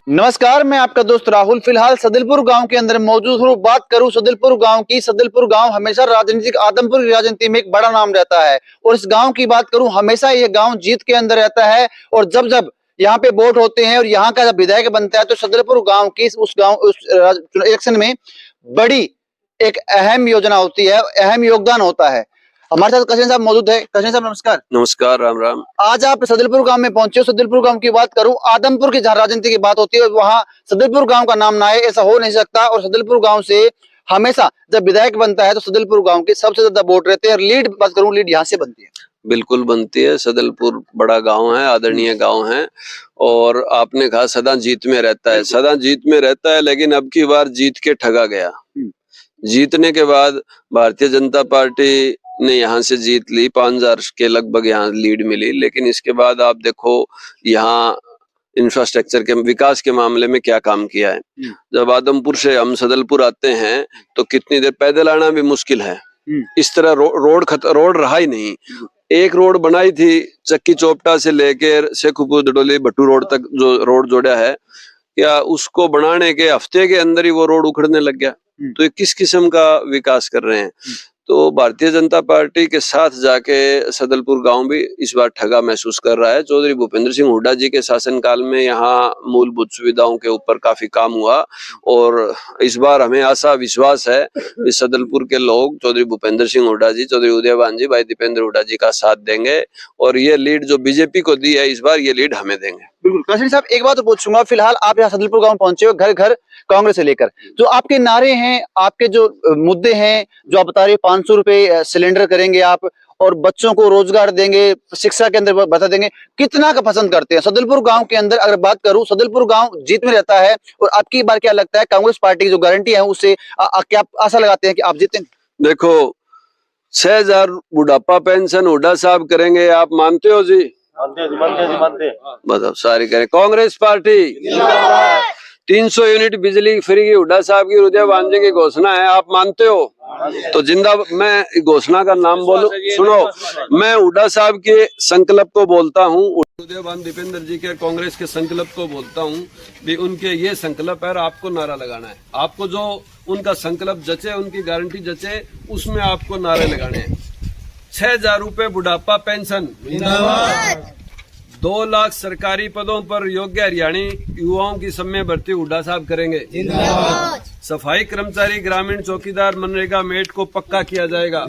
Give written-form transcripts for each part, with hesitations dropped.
नमस्कार, मैं आपका दोस्त राहुल फिलहाल सदलपुर गांव के अंदर मौजूद हूँ। बात करूं सदलपुर गांव की। सदलपुर गांव हमेशा राजनीतिक आदमपुर की राजनीति में एक बड़ा नाम रहता है और इस गांव की बात करूं हमेशा ये गांव जीत के अंदर रहता है। और जब जब यहाँ पे वोट होते हैं और यहाँ का जब विधायक बनता है तो सदलपुर गांव की उस इलेक्शन में बड़ी एक अहम योजना होती है, अहम योगदान होता है। हमारे साथ कशन साहब मौजूद है। कशन साहब नमस्कार। नमस्कार, राम राम। आज आप सदलपुर गांव में पहुंचे हो। सदलपुर गांव की बात करूं, आदमपुर की जहां राजनीति की बात होती है वहां सदलपुर गांव का नाम ना आए ऐसा हो नहीं सकता। और सदलपुर गांव से हमेशा जब विधायक बनता है तो सदलपुर गांव के सबसे ज्यादा वोट रहते हैं। और लीड बात करूं, लीड यहाँ से बनती है। बिल्कुल बनती है। सदलपुर बड़ा गांव है, आदरणीय गांव है और आपने कहा सदा जीत में रहता है। सदा जीत में रहता है, लेकिन अब की बार जीत के ठगा गया। जीतने के बाद भारतीय जनता पार्टी ने यहाँ से जीत ली, 5000 के लगभग यहाँ लीड मिली। लेकिन इसके बाद आप देखो यहाँ इंफ्रास्ट्रक्चर के विकास के मामले में क्या काम किया है। जब आदमपुर से हम सदलपुर आते हैं तो कितनी देर पैदल आना भी मुश्किल है। इस तरह रोड रहा ही नहीं। एक रोड बनाई थी चक्की चोपटा से लेकर शेखुपुर दडोली भट्टू रोड तक, जो रोड जोड़ा है, या उसको बनाने के हफ्ते के अंदर ही वो रोड उखड़ने लग गया। तो ये किस किस्म का विकास कर रहे हैं। तो भारतीय जनता पार्टी के साथ जाके सदलपुर गांव भी इस बार ठगा महसूस कर रहा है। चौधरी भूपेंद्र सिंह हुड्डा जी के शासनकाल में यहाँ मूलभूत सुविधाओं के ऊपर काफी काम हुआ और इस बार हमें आशा विश्वास है इस सदलपुर के लोग चौधरी भूपेंद्र सिंह हुड्डा जी, चौधरी उदयभान जी, भाई दीपेंद्र हुड्डा जी का साथ देंगे और ये लीड जो बीजेपी को दी है इस बार ये लीड हमें देंगे। बिल्कुल। कशन साहब एक बात तो पूछूंगा, फिलहाल आप यहाँ सदलपुर गांव पहुंचे हो, घर घर कांग्रेस से लेकर जो आपके नारे हैं, आपके जो मुद्दे हैं, जो आप बता रहे 500 रुपए सिलेंडर करेंगे आप और बच्चों को रोजगार देंगे, शिक्षा के अंदर बता देंगे, कितना का पसंद करते हैं सदलपुर गांव के अंदर? अगर बात करूं सदलपुर गांव जीत में रहता है और आपकी बार क्या लगता है कांग्रेस पार्टी की जो गारंटी है उससे क्या आशा लगाते हैं कि आप जीतेंगे? देखो 6000 बुढ़ापा पेंशन हुड्डा साहब करेंगे, आप मानते हो जी? मानते। बताओ सारी करें। कांग्रेस पार्टी 300 यूनिट बिजली फ्री की हुड्डा साहब की, उदयभान जी की घोषणा है, आप मानते हो? तो जिंदा मैं घोषणा का नाम बोलूं, सुनो, मैं हुड्डा साहब के संकल्प को बोलता हूं, उदयभान दीपेंद्र जी के कांग्रेस के संकल्प को बोलता हूं भी उनके ये संकल्प है और आपको नारा लगाना है। आपको जो उनका संकल्प जचे, उनकी गारंटी जचे, उसमें आपको नारे लगाने हैं। 6000 रुपए बुढ़ापा पेंशन, 2 लाख सरकारी पदों पर योग्य हरियाणी युवाओं की समय भर्ती हुड्डा साहब करेंगे। सफाई कर्मचारी, ग्रामीण चौकीदार, मनरेगा मेट को पक्का किया जाएगा।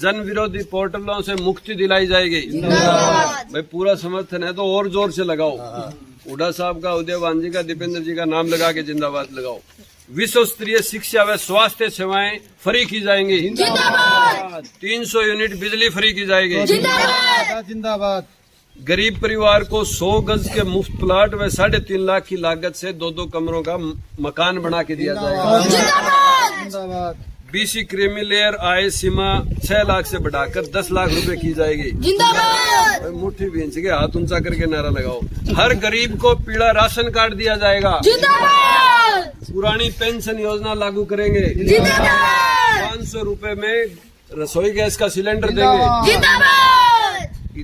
जन विरोधी पोर्टलों से मुक्ति दिलाई जाएगी। भाई पूरा समर्थन है तो और जोर से लगाओ। हुड्डा साहब का, उदयभान जी का, दीपेंद्र जी का नाम लगा के जिंदाबाद लगाओ। विश्व स्तरीय शिक्षा व स्वास्थ्य सेवाएं फ्री की जाएंगी। 300 यूनिट बिजली फ्री की जाएगी। जिंदाबाद। गरीब परिवार को 100 गज के मुफ्त प्लाट व 3.5 लाख की लागत से 2-2 कमरों का मकान बना के दिया जाएगा। जिंदाबाद। बीसी क्रीमी लेयर आय सीमा 6 लाख से बढ़ाकर 10 लाख रुपए की जाएगी। जिंदाबाद। मुट्ठी भींच के हाथ ऊंचा करके नारा लगाओ। हर गरीब को पीला राशन कार्ड दिया जाएगा। जिंदाबाद। पुरानी पेंशन योजना लागू करेंगे। जिंदाबाद। 500 रुपए में रसोई गैस का सिलेंडर देंगे। जिंदाबाद।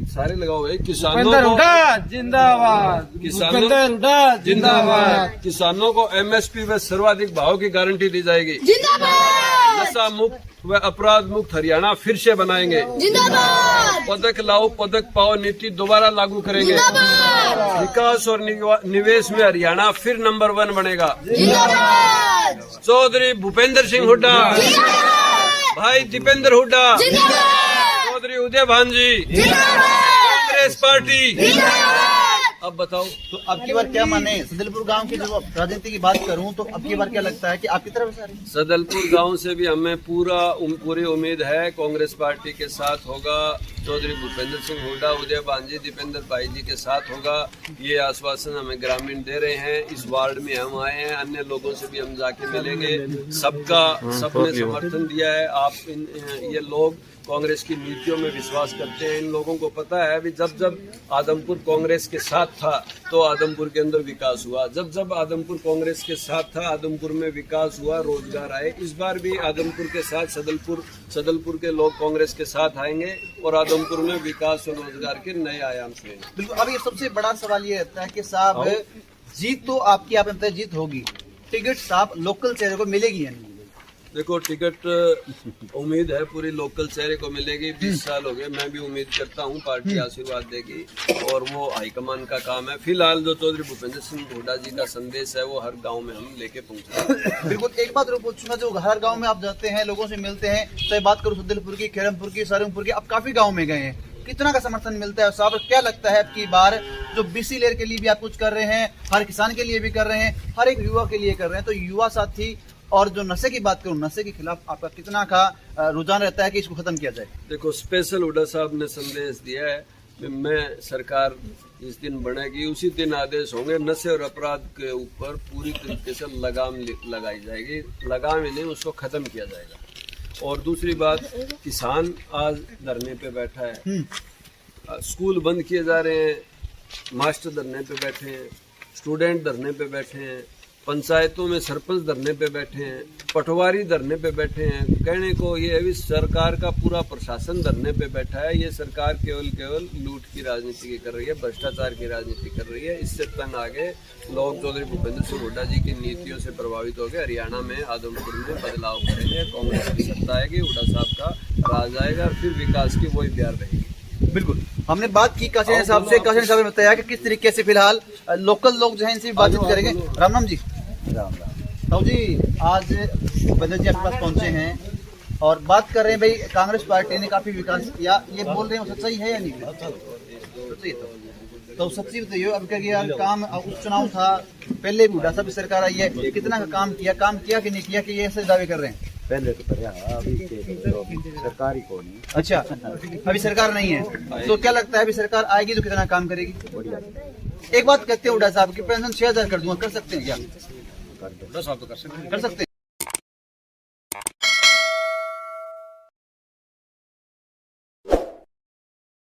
सारे लगाओ भाई। किसानों को जिंदाबाद। जिंदाबाद। किसानों को एमएसपी व सर्वाधिक भाव की गारंटी दी जाएगी। नशा मुक्त व अपराध मुक्त हरियाणा फिर से बनाएंगे। जिंदाबाद। पदक लाओ पदक पाओ नीति दोबारा लागू करेंगे। विकास और निवेश में हरियाणा फिर नंबर 1 बनेगा। चौधरी भूपेंद्र सिंह हुड्डा, भाई दीपेंद्र हुड्डा, चौधरी उदयभान जी, कांग्रेस पार्टी। अब बताओ तो अब की बार क्या माने सदलपुर गांव की जो राजनीति की बात करूं तो अब की बार क्या लगता है कि आपकी तरफ से? सदलपुर गांव से भी हमें पूरी उम्मीद है कांग्रेस पार्टी के साथ होगा। चौधरी भूपेंद्र सिंह हुड्डा, उदयभान जी, दीपेंद्र भाई जी के साथ होगा। ये आश्वासन हमें ग्रामीण दे रहे हैं। इस वार्ड में हम आए हैं, अन्य लोगों से भी हम जाके मिलेंगे। सबने समर्थन दिया है। ये लोग कांग्रेस की नीतियों में विश्वास करते हैं। इन लोगों को पता है भी जब जब आदमपुर कांग्रेस के साथ था तो आदमपुर के अंदर विकास हुआ। जब जब आदमपुर कांग्रेस के साथ था आदमपुर में विकास हुआ, रोजगार आए। इस बार भी आदमपुर के साथ सदलपुर के लोग कांग्रेस के साथ आएंगे और आदमपुर में विकास और रोजगार के नए आयाम छुएंगे। बिल्कुल। अब ये सबसे बड़ा सवाल ये रहता है कि साहब जीत तो आपकी, आपने बताया जीत होगी, टिकट साहब लोकल चेहरे को मिलेगी या नहीं? देखो टिकट उम्मीद है पूरी लोकल चेहरे को मिलेगी। 20 साल हो गए, मैं भी उम्मीद करता हूँ पार्टी आशीर्वाद देगी और वो हाईकमान का काम है। फिलहाल जो चौधरी भूपेंद्र सिंह हुड्डा जी का संदेश है वो हर गांव में हम लेके पहुँचे। बिल्कुल। एक बात पूछूंगा, जो हर गांव में आप जाते हैं, लोगों से मिलते हैं, चाहे बात करूं सदलपुर की, खैरमपुर की, सारंगपुर की, आप काफी गांव में गए हैं, कितना का समर्थन मिलता है साहब? क्या लगता है आपकी बार जो बीसी लेयर के लिए भी आप कुछ कर रहे हैं, हर किसान के लिए भी कर रहे हैं, हर एक युवा के लिए कर रहे हैं, तो युवा साथी और जो नशे की बात करूं, नशे के खिलाफ आपका कितना का रुझान रहता है कि इसको खत्म किया जाए? देखो स्पेशल हुड्डा साहब ने संदेश दिया है कि मैं सरकार जिस दिन बनेगी उसी दिन आदेश होंगे, नशे और अपराध के ऊपर पूरी तरीके से लगाम लगाई जाएगी। लगाम ही नहीं, उसको खत्म किया जाएगा। और दूसरी बात, किसान आज धरने पे बैठा है, स्कूल बंद किए जा रहे हैं, मास्टर धरने पे बैठे हैं, स्टूडेंट धरने पे बैठे हैं, पंचायतों में सरपंच धरने पे बैठे हैं, पटवारी धरने पे बैठे हैं। कहने को ये है सरकार का पूरा प्रशासन धरने पे बैठा है। ये सरकार केवल लूट की राजनीति कर रही है, भ्रष्टाचार की राजनीति कर रही है। इससे तंग आगे लोग चौधरी भूपेंद्र सिंह हुड्डा जी की नीतियों से प्रभावित हो गए। हरियाणा में आदमपुर में बदलाव करेंगे, कांग्रेस की सत्ता आएगी, हुड्डा साहब का राज आएगा, फिर विकास की वही प्यार रहेगी। बिल्कुल। हमने बात की काशीनाथ साहब से, काशीनाथ साहब ने बताया कि किस तरीके से फिलहाल लोकल लोग जो है इनसे बातचीत करेंगे। राम राम जी। राम राम। साहब जी, आज भूपेंद्र जी आपके पास पहुंचे हैं और बात कर रहे हैं, भाई कांग्रेस पार्टी ने काफी विकास किया, ये बोल रहे हैं, वो सच्चाई है या नहीं? सच्चाई तो सच्ची बताइए। अब क्या किया काम? उपचुनाव था, पहले भी हुड्डा साहब की सरकार आई है, कितना का काम किया कि नहीं किया, कि ये ऐसे दावे कर रहे हैं? पहले तो कर अभी सरकारी को नहीं। अच्छा, अभी सरकार नहीं है, तो क्या लगता है अभी सरकार आएगी तो कितना काम करेगी? बढ़िया एक बात कहते हैं हुड्डा साहब की पेंशन 6000 कर दूंगा, कर सकते हैं क्या? कर दो। कर सकते हैं।